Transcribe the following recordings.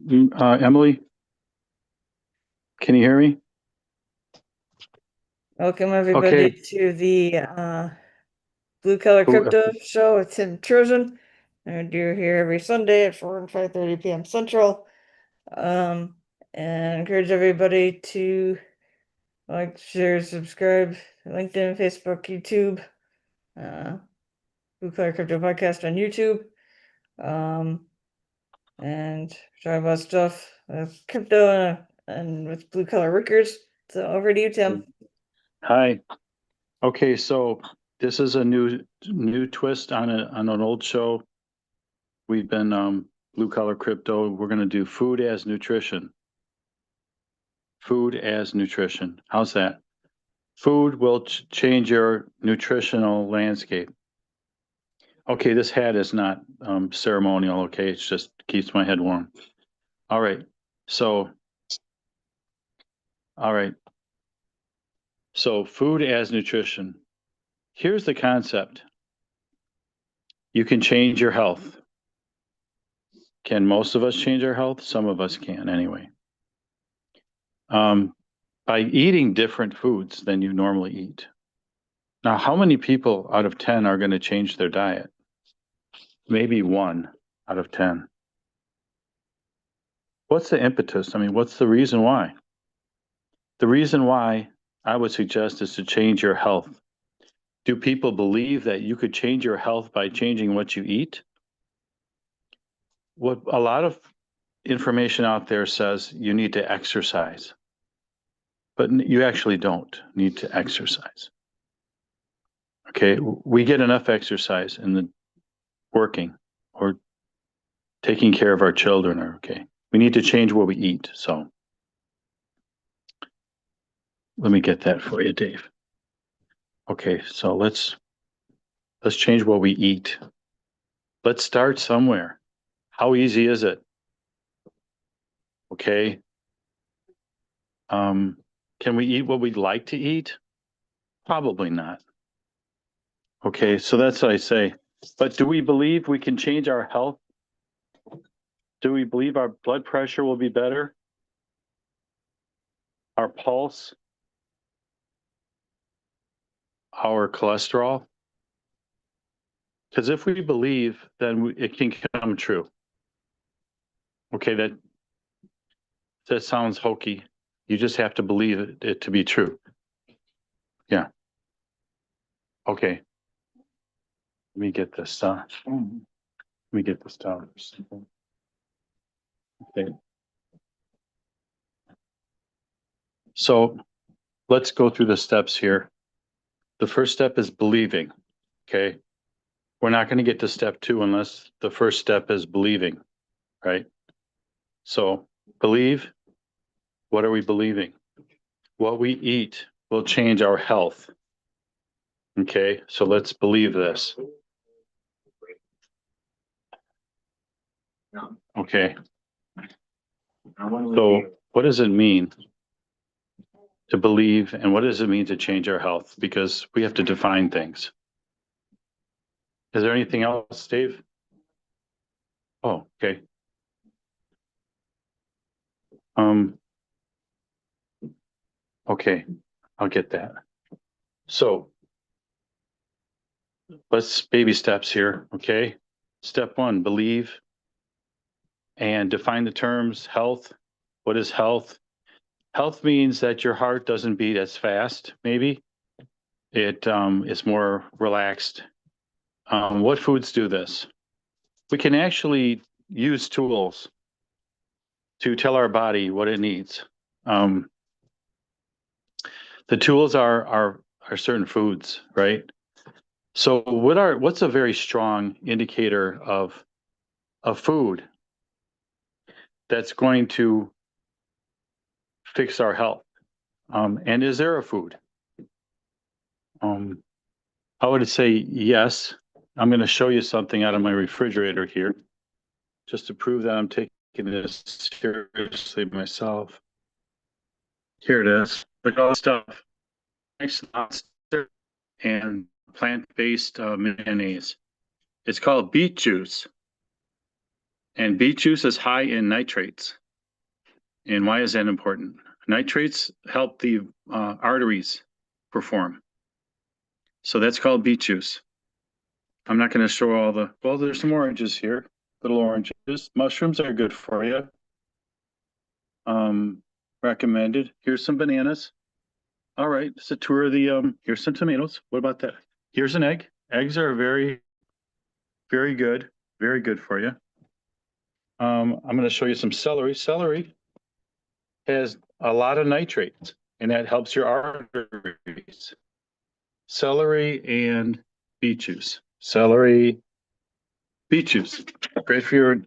Emily, can you hear me? Welcome everybody Okay. to the Blue Collar Who- Crypto Show with Tim Trojan. And you're here every Sunday at 4 and 5:30 p.m. Central. Um, and encourage everybody to like, share, subscribe, LinkedIn, Facebook, YouTube, uh, Blue Collar Crypto Podcast on YouTube. And talk about stuff with crypto and with blue collar workers. So over to you, Tim. Hi. Okay, so this is a new twist on an old show. We've been blue collar crypto. We're going to do food as nutrition. Food as nutrition. How's that? Food will change your nutritional landscape. Okay, this hat is not ceremonial. Okay, it just keeps my head warm. All right. So, all right. So, food as nutrition. Here's the concept. You can change your health. Can most of us change our health? Some of us can anyway. Um, by eating different foods than you normally eat. Now, how many people out of 10 are going to change their diet? Maybe one out of 10. What's the impetus? I mean, what's the reason why? The reason why I would suggest is to change your health. Do people believe that you could change your health by changing what you eat? What a lot of information out there says you need to exercise, but you actually don't need to exercise. Okay, we get enough exercise in the working or taking care of our children are okay. We need to change what we eat. So let me get that for you, Dave. Okay, so let's change what we eat. Let's start somewhere. How easy is it? Okay. Um, can we eat what we'd like to eat? Probably not. Okay, so that's what I say. But do we believe we can change our health? Do we believe our blood pressure will be better? Our pulse, our cholesterol? Because if we believe, then it can come true. Okay, that sounds hokey. You just have to believe it to be true. Yeah. Okay. Let me get this done. Let me get this down. Okay. So let's go through the steps here. The first step is believing. Okay. We're not going to get to step two unless the first step is believing, right? So believe. What are we believing? What we eat will change our health. Okay. So let's believe this. Okay. So what does it mean to believe and what does it mean to change our health? Because we have to define things. Is there anything else, Dave? Oh, okay. Um, okay, I'll get that. So let's baby steps here. Okay. Step one, believe and define the terms health. What is health? Health means that your heart doesn't beat as fast, maybe. It is more relaxed. What foods do this? We can actually use tools to tell our body what it needs. Um, the tools are certain foods, right? So what's a very strong indicator of food that's going to fix our health? And is there a food? Um, I would say yes. I'm going to show you something out of my refrigerator here, just to prove that I'm taking this seriously myself. Here it is. Look at all the stuff. Nice lobster and plant-based mayonnaise. It's called beet juice. And beet juice is high in nitrates. And why is that important? Nitrates help the arteries perform. So that's called beet juice. I'm not going to show all the, well, there's some oranges here, little oranges. Mushrooms are good for you. Recommended. Here's some bananas. All right, it's a tour of the, here's some tomatoes. What about that? Here's an egg. Eggs are very, very good for you. I'm going to show you some celery. Celery has a lot of nitrates, and that helps your arteries. Celery and beet juice. Celery, beet juice. Great for your.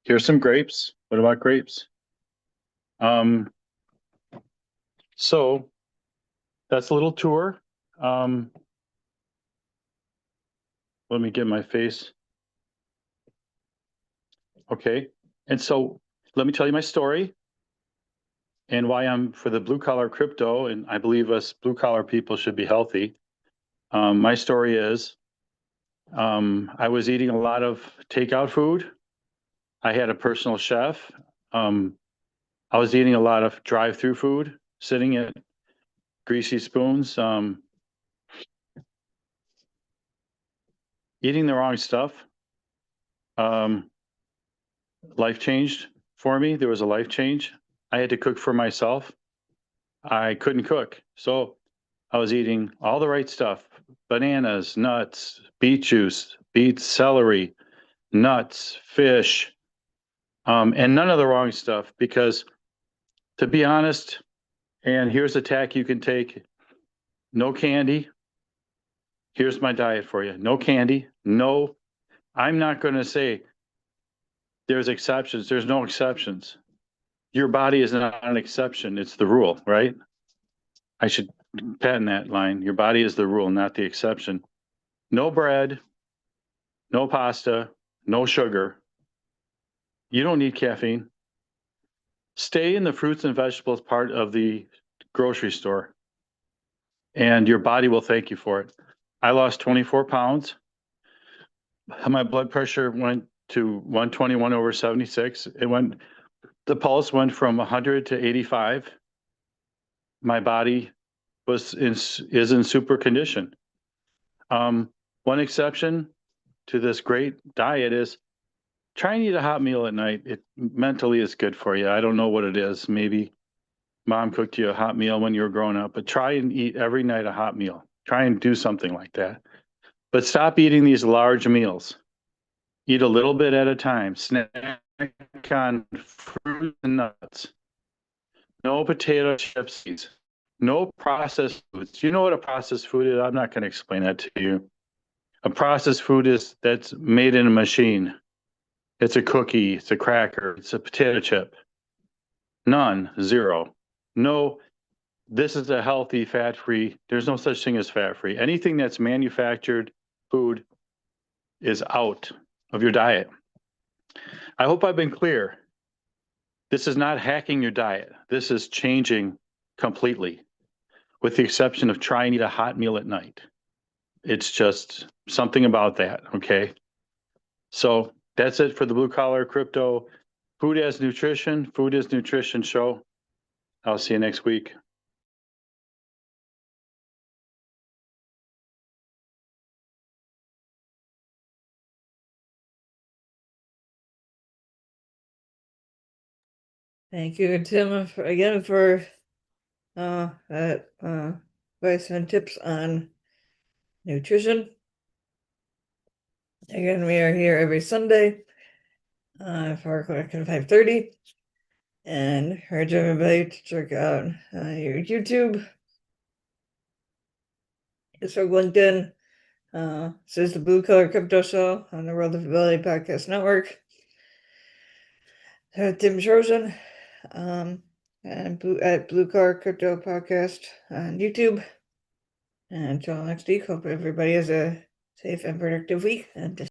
Here's some grapes. What about grapes? So that's a little tour. Let me get my face. Okay. And so let me tell you my story and why I'm for the blue collar crypto. And I believe us blue collar people should be healthy. My story is I was eating a lot of takeout food. I had a personal chef. I was eating a lot of drive-through food, sitting at greasy spoons, eating the wrong stuff. Life changed for me. There was a life change. I had to cook for myself. I couldn't cook. So I was eating all the right stuff, bananas, nuts, beet juice, beets, celery, nuts, fish, and none of the wrong stuff because to be honest, and here's a tack you can take, no candy. Here's my diet for you. No candy, no, I'm not going to say there's exceptions. There's no exceptions. Your body is not an exception. It's the rule, right? I should patent that line. Your body is the rule, not the exception. No bread, no pasta, no sugar. You don't need caffeine. Stay in the fruits and vegetables part of the grocery store, and your body will thank you for it. I lost 24 pounds. My blood pressure went to 121/76. The pulse went from 100 to 85. My body is in super condition. One exception to this great diet is try and eat a hot meal at night. It mentally is good for you. I don't know what it is. Maybe mom cooked you a hot meal when you were growing up, but try and eat every night a hot meal. Try and do something like that. But stop eating these large meals. Eat a little bit at a time. Snack on fruit and nuts. No potato chips. No processed foods. You know what a processed food is? I'm not going to explain that to you. A processed food is that's made in a machine. It's a cookie, it's a cracker, it's a potato chip. None, zero. No, this is a healthy, fat-free. There's no such thing as fat-free. Anything that's manufactured food is out of your diet. I hope I've been clear. This is not hacking your diet. This is changing completely, with the exception of try and eat a hot meal at night. It's just something about that, okay? So that's it for the Blue Collar Crypto Food as Nutrition, Food is Nutrition show. I'll see you next week. Thank you, Tim, again for that advice and tips on nutrition. Again, we are here every Sunday, 4 o'clock and 5:30. And encourage everybody to check out your YouTube, Facebook, LinkedIn. This is the Blue Collar Crypto Show on the World of Ability Podcast Network. Tim Trojan, and at Blue Collar Crypto Podcast on YouTube. And until next week, hope everybody has a safe and productive week. And